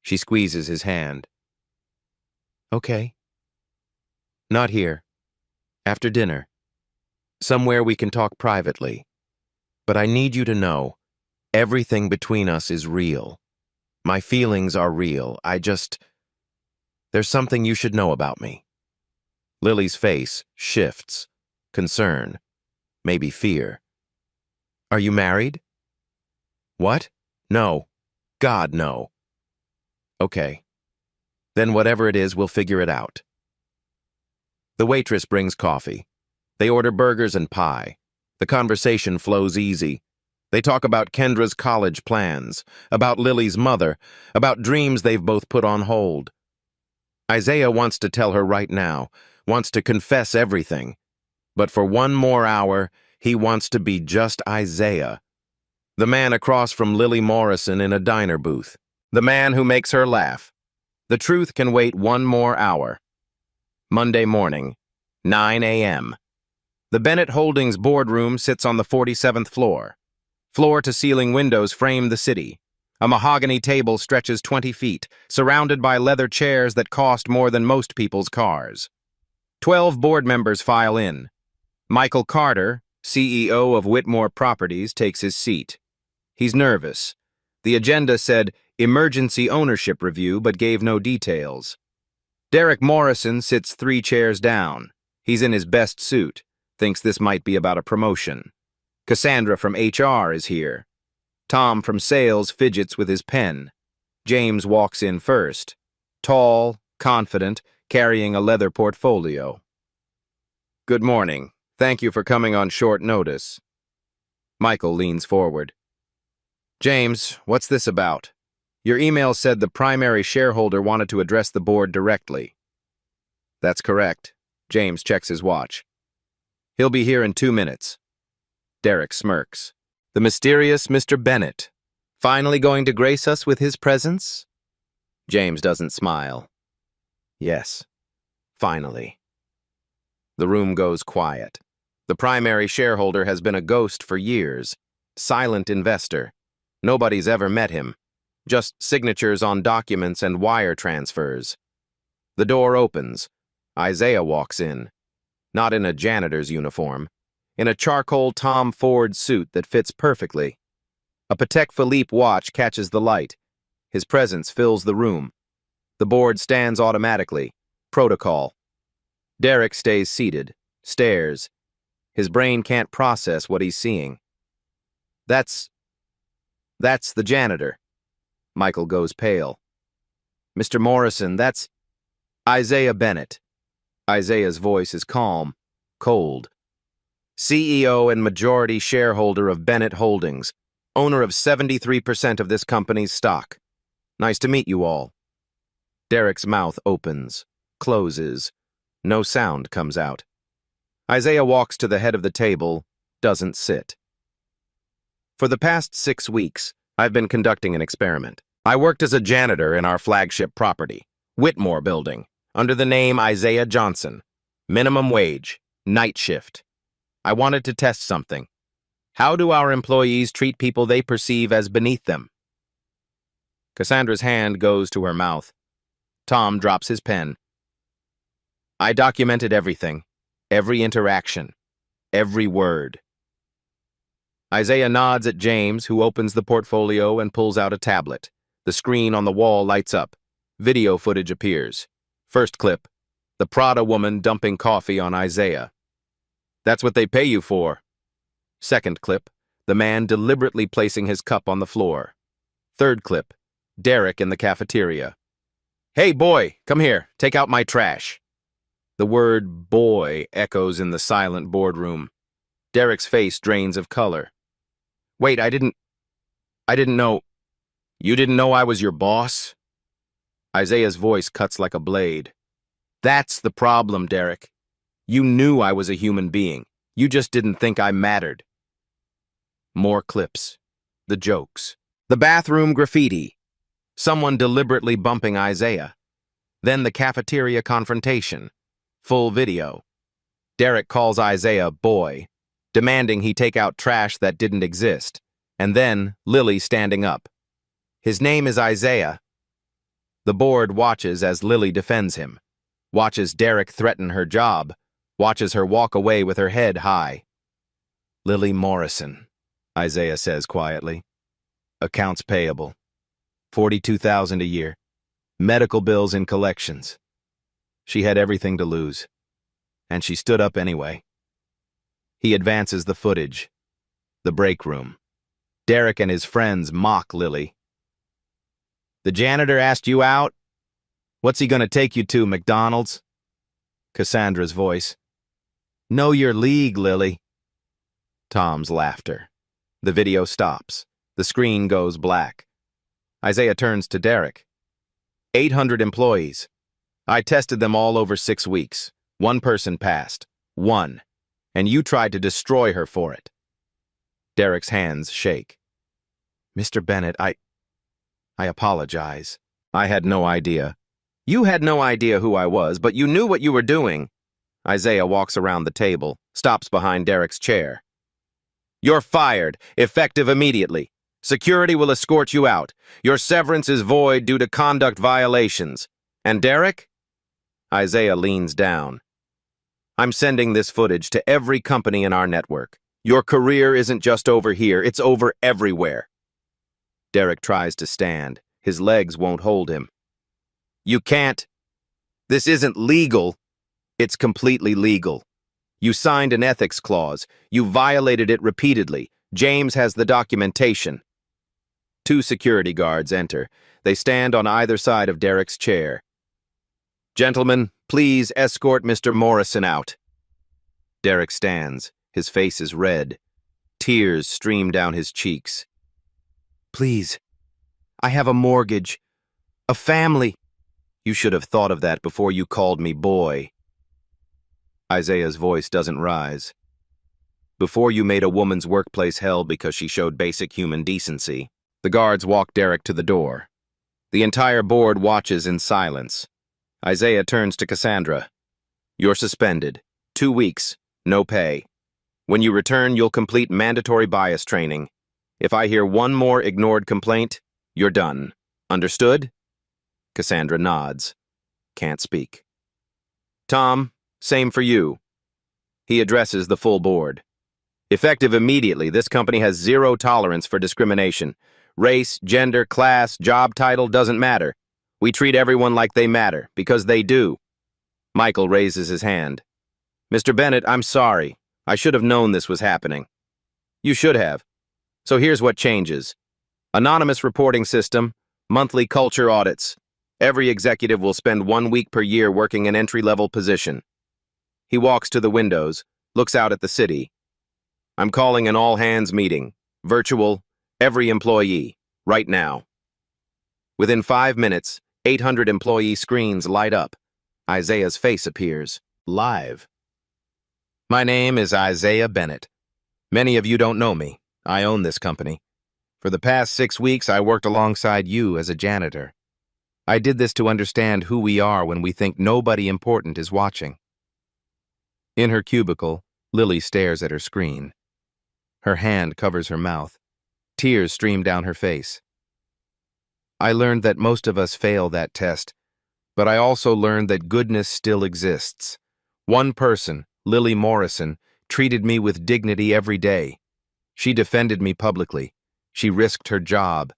She squeezes his hand. "Okay." "Not here. After dinner. Somewhere we can talk privately. But I need you to know, everything between us is real. My feelings are real. There's something you should know about me." Lily's face shifts. Concern. Maybe fear. "Are you married?" "What? No. God, no." "Okay. Then whatever it is, we'll figure it out." The waitress brings coffee. They order burgers and pie. The conversation flows easy. They talk about Kendra's college plans, about Lily's mother, about dreams they've both put on hold. Isaiah wants to tell her right now, wants to confess everything. But for 1 more hour, he wants to be just Isaiah. The man across from Lily Morrison in a diner booth. The man who makes her laugh. The truth can wait 1 more hour. Monday morning, 9 a.m. The Bennett Holdings boardroom sits on the 47th floor. Floor-to-ceiling windows frame the city. A mahogany table stretches 20 feet, surrounded by leather chairs that cost more than most people's cars. 12 board members file in. Michael Carter, CEO of Whitmore Properties, takes his seat. He's nervous. The agenda said emergency ownership review but gave no details. Derek Morrison sits 3 chairs down. He's in his best suit, thinks this might be about a promotion. Cassandra from HR is here. Tom from sales fidgets with his pen. James walks in first. Tall, confident, carrying a leather portfolio. Good morning. Thank you for coming on short notice. Michael leans forward. James, what's this about? Your email said the primary shareholder wanted to address the board directly. That's correct. James checks his watch. He'll be here in 2 minutes. Derek smirks. The mysterious Mr. Bennett. Finally going to grace us with his presence? James doesn't smile. Yes, finally. The room goes quiet. The primary shareholder has been a ghost for years. Silent investor. Nobody's ever met him. Just signatures on documents and wire transfers. The door opens. Isaiah walks in. Not in a janitor's uniform. In a charcoal Tom Ford suit that fits perfectly. A Patek Philippe watch catches the light. His presence fills the room. The board stands automatically. Protocol. Derek stays seated, stares. His brain can't process what he's seeing. That's the janitor. Michael goes pale. Mr. Morrison, that's Isaiah Bennett. Isaiah's voice is calm, cold. CEO and majority shareholder of Bennett Holdings, owner of 73% of this company's stock. Nice to meet you all. Derek's mouth opens, closes. No sound comes out. Isaiah walks to the head of the table, doesn't sit. For the past 6 weeks, I've been conducting an experiment. I worked as a janitor in our flagship property, Whitmore Building, under the name Isaiah Johnson. Minimum wage, night shift. I wanted to test something. How do our employees treat people they perceive as beneath them? Cassandra's hand goes to her mouth. Tom drops his pen. I documented everything, every interaction, every word. Isaiah nods at James, who opens the portfolio and pulls out a tablet. The screen on the wall lights up. Video footage appears. First clip, the Prada woman dumping coffee on Isaiah. That's what they pay you for. Second clip, the man deliberately placing his cup on the floor. Third clip, Derek in the cafeteria. Hey, boy, come here, take out my trash. The word boy echoes in the silent boardroom. Derek's face drains of color. Wait, I didn't know. You didn't know I was your boss? Isaiah's voice cuts like a blade. That's the problem, Derek. You knew I was a human being. You just didn't think I mattered. More clips. The jokes. The bathroom graffiti. Someone deliberately bumping Isaiah. Then the cafeteria confrontation. Full video. Derek calls Isaiah boy, demanding he take out trash that didn't exist. And then Lily standing up. His name is Isaiah. The board watches as Lily defends him. Watches Derek threaten her job. Watches her walk away with her head high. Lily Morrison, Isaiah says quietly. Accounts payable. $42,000 a year. Medical bills in collections. She had everything to lose. And she stood up anyway. He advances the footage. The break room. Derek and his friends mock Lily. The janitor asked you out? What's he gonna take you to, McDonald's? Cassandra's voice. Know your league, Lily. Tom's laughter. The video stops. The screen goes black. Isaiah turns to Derek. 800 employees. I tested them all over 6 weeks. One person passed. One. And you tried to destroy her for it. Derek's hands shake. Mr. Bennett, I apologize. I had no idea. You had no idea who I was, but you knew what you were doing. Isaiah walks around the table, stops behind Derek's chair. You're fired, effective immediately. Security will escort you out. Your severance is void due to conduct violations. And Derek? Isaiah leans down. I'm sending this footage to every company in our network. Your career isn't just over here, it's over everywhere. Derek tries to stand. His legs won't hold him. You can't. This isn't legal. It's completely legal. You signed an ethics clause. You violated it repeatedly. James has the documentation. 2 security guards enter. They stand on either side of Derek's chair. Gentlemen, please escort Mr. Morrison out. Derek stands. His face is red. Tears stream down his cheeks. Please, I have a mortgage, a family. You should have thought of that before you called me boy. Isaiah's voice doesn't rise. Before you made a woman's workplace hell because she showed basic human decency. The guards walk Derek to the door. The entire board watches in silence. Isaiah turns to Cassandra. You're suspended. 2 weeks. No pay. When you return, you'll complete mandatory bias training. If I hear one more ignored complaint, you're done. Understood? Cassandra nods. Can't speak. Tom, same for you. He addresses the full board. Effective immediately, this company has zero tolerance for discrimination. Race, gender, class, job title doesn't matter. We treat everyone like they matter, because they do. Michael raises his hand. Mr. Bennett, I'm sorry. I should have known this was happening. You should have. So here's what changes. Anonymous reporting system, monthly culture audits. Every executive will spend 1 week per year working an entry-level position. He walks to the windows, looks out at the city. I'm calling an all-hands meeting, virtual, every employee, right now. Within 5 minutes, 800 employee screens light up. Isaiah's face appears, live. My name is Isaiah Bennett. Many of you don't know me. I own this company. For the past 6 weeks, I worked alongside you as a janitor. I did this to understand who we are when we think nobody important is watching. In her cubicle, Lily stares at her screen. Her hand covers her mouth. Tears stream down her face. I learned that most of us fail that test, but I also learned that goodness still exists. One person, Lily Morrison, treated me with dignity every day. She defended me publicly. She risked her job.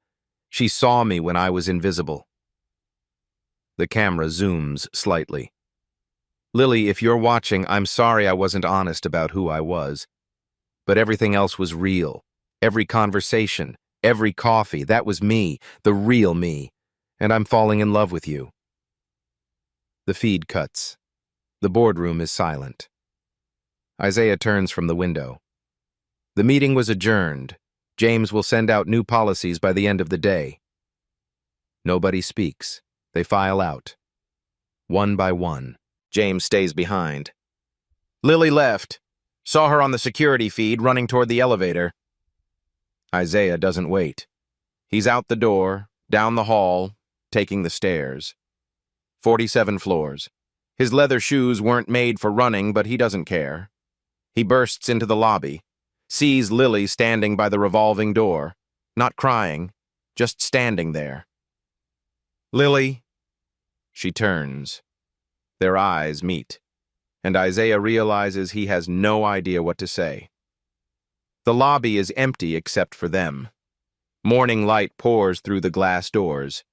She saw me when I was invisible. The camera zooms slightly. Lily, if you're watching, I'm sorry I wasn't honest about who I was. But everything else was real. Every conversation, every coffee, that was me, the real me. And I'm falling in love with you. The feed cuts. The boardroom is silent. Isaiah turns from the window. The meeting was adjourned. James will send out new policies by the end of the day. Nobody speaks. They file out. One by one. James stays behind. Lily left. Saw her on the security feed running toward the elevator. Isaiah doesn't wait. He's out the door, down the hall, taking the stairs. 47 floors. His leather shoes weren't made for running, but he doesn't care. He bursts into the lobby, sees Lily standing by the revolving door, not crying, just standing there. Lily. She turns. Their eyes meet, and Isaiah realizes he has no idea what to say. The lobby is empty except for them. Morning light pours through the glass doors.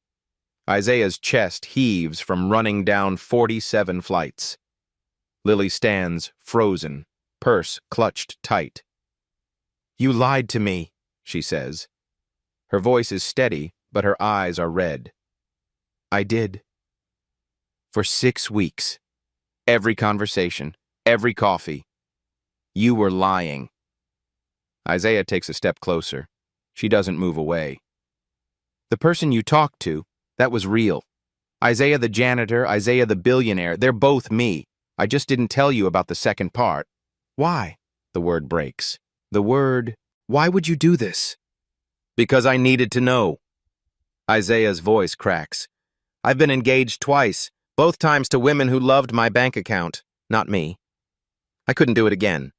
Isaiah's chest heaves from running down 47 flights. Lily stands, frozen, purse clutched tight. You lied to me, she says. Her voice is steady, but her eyes are red. I did. For 6 weeks. Every conversation, every coffee. You were lying. Isaiah takes a step closer. She doesn't move away. The person you talked to, that was real. Isaiah the janitor, Isaiah the billionaire, they're both me. I just didn't tell you about the second part. Why? The word breaks. The word, why would you do this? Because I needed to know. Isaiah's voice cracks. I've been engaged twice, both times to women who loved my bank account, not me. I couldn't do it again.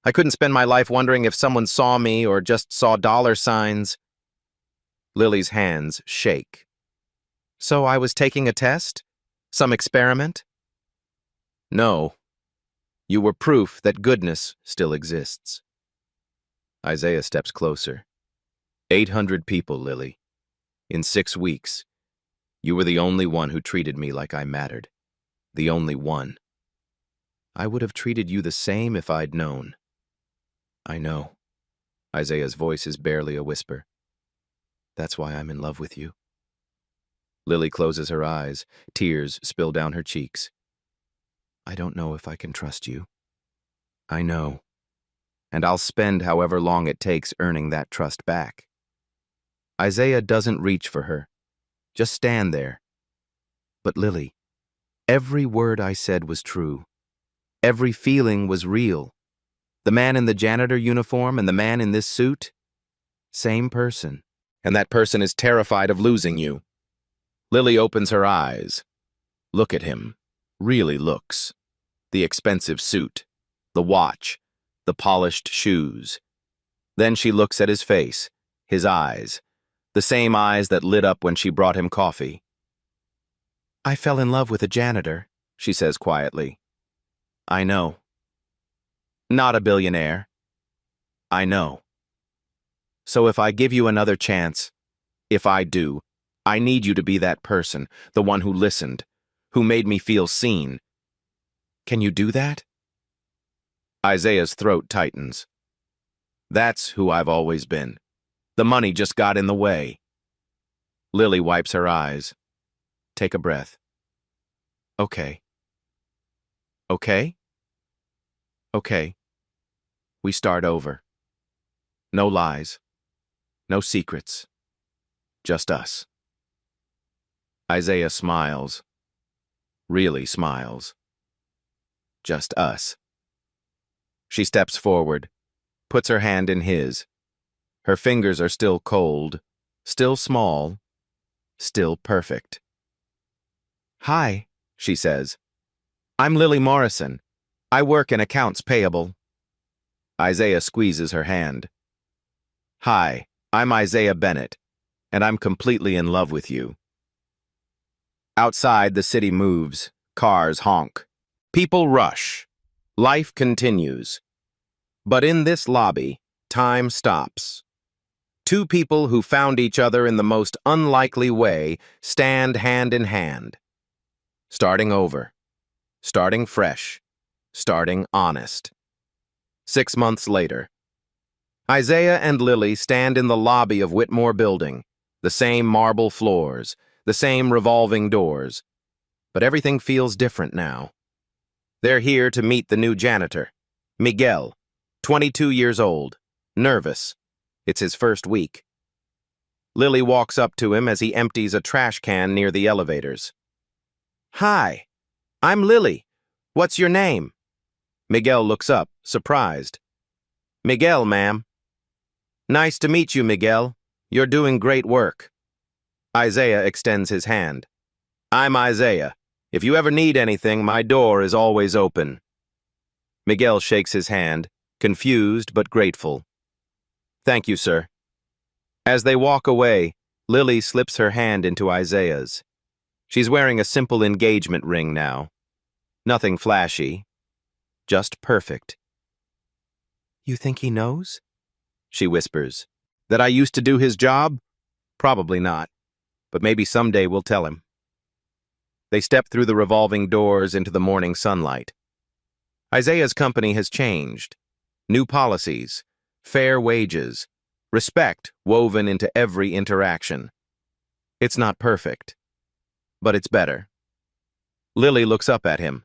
I couldn't spend my life wondering if someone saw me or just saw dollar signs. Lily's hands shake. So I was taking a test? Some experiment? No. You were proof that goodness still exists. Isaiah steps closer. 800 people, Lily. In 6 weeks. You were the only one who treated me like I mattered. The only one. I would have treated you the same if I'd known. I know. Isaiah's voice is barely a whisper. That's why I'm in love with you. Lily closes her eyes. Tears spill down her cheeks. I don't know if I can trust you. I know. And I'll spend however long it takes earning that trust back. Isaiah doesn't reach for her. Just stand there. But Lily, every word I said was true. Every feeling was real. The man in the janitor uniform and the man in this suit, same person. And that person is terrified of losing you. Lily opens her eyes. Look at him. Really looks. The expensive suit, the watch, the polished shoes. Then she looks at his face, his eyes, the same eyes that lit up when she brought him coffee. I fell in love with a janitor, she says quietly. I know. Not a billionaire. I know. So if I give you another chance, if I do, I need you to be that person, the one who listened, who made me feel seen. Can you do that? Isaiah's throat tightens. That's who I've always been. The money just got in the way. Lily wipes her eyes. Take a breath. Okay. Okay? Okay. We start over. No lies. No secrets. Just us. Isaiah smiles. Really smiles. Just us. She steps forward, puts her hand in his. Her fingers are still cold, still small, still perfect. Hi, she says. I'm Lily Morrison. I work in accounts payable. Isaiah squeezes her hand. Hi, I'm Isaiah Bennett, and I'm completely in love with you. Outside, the city moves. Cars honk. People rush. Life continues. But in this lobby, time stops. Two people who found each other in the most unlikely way stand hand in hand. Starting over. Starting fresh. Starting honest. 6 months later. Isaiah and Lily stand in the lobby of Whitmore Building, the same marble floors, the same revolving doors. But everything feels different now. They're here to meet the new janitor, Miguel, 22 years old, nervous. It's his first week. Lily walks up to him as he empties a trash can near the elevators. Hi, I'm Lily. What's your name? Miguel looks up, surprised. Miguel, ma'am. Nice to meet you, Miguel. You're doing great work. Isaiah extends his hand. I'm Isaiah. If you ever need anything, my door is always open. Miguel shakes his hand, confused but grateful. Thank you, sir. As they walk away, Lily slips her hand into Isaiah's. She's wearing a simple engagement ring now. Nothing flashy, just perfect. You think he knows? She whispers. That I used to do his job? Probably not, but maybe someday we'll tell him. They step through the revolving doors into the morning sunlight. Isaiah's company has changed. New policies, fair wages, respect woven into every interaction. It's not perfect, but it's better. Lily looks up at him.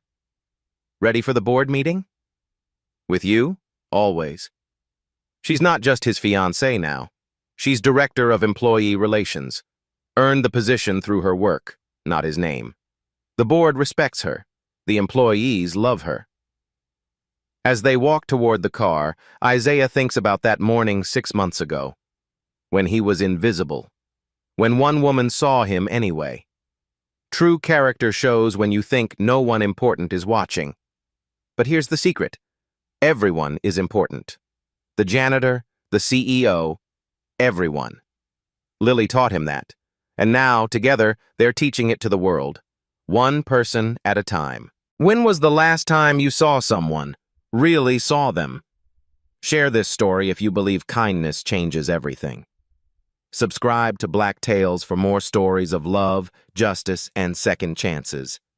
Ready for the board meeting? With you? Always. She's not just his fiancée now. She's director of employee relations. Earned the position through her work, not his name. The board respects her. The employees love her. As they walk toward the car, Isaiah thinks about that morning 6 months ago, when he was invisible, when one woman saw him anyway. True character shows when you think no one important is watching. But here's the secret. Everyone is important. The janitor, the CEO, everyone. Lily taught him that, and now, together, they're teaching it to the world. One person at a time. When was the last time you saw someone? Really saw them? Share this story if you believe kindness changes everything. Subscribe to Black Tales for more stories of love, justice, and second chances.